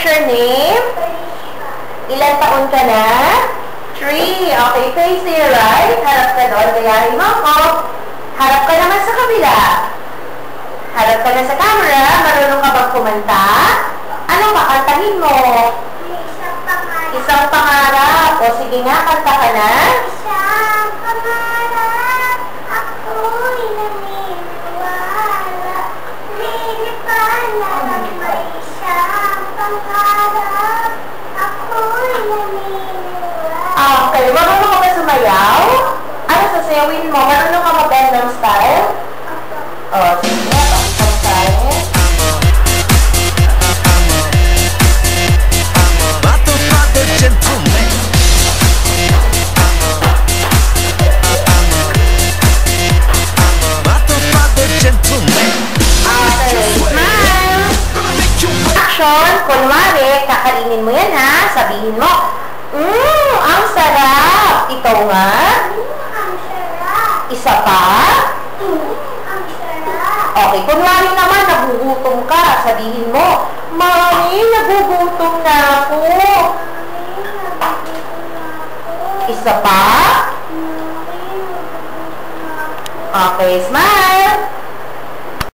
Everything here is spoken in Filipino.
your name? Ilan taon ka na? 3. Okay, face to your right. Harap ka doon. Gayahin mo ako. Harap ka naman sa kabila. Harap ka na sa camera. Marunong ka bang kumanta? Anong kakantahin mo? Isang pangarap. O sige nga, kanta ka na. Isang pangarap, ako'y naniniwala. Lilipan lang may isang pangarap, ako'y naniniwala. Okay, marunong ka ba sumayaw? Ano sasayawin mo? Marunong ka mag-Gangnam Style? O, sige nga, Gangnam Style. Kunwari, kakainin mo yan ha. Sabihin mo, ang sarap. Ikaw nga. Ang sarap. Isa pa. Ang sarap. Okay, kunwari naman, nagugutom ka. Sabihin mo, Mami, nagugutom na ako. Isa pa. Okay, smile.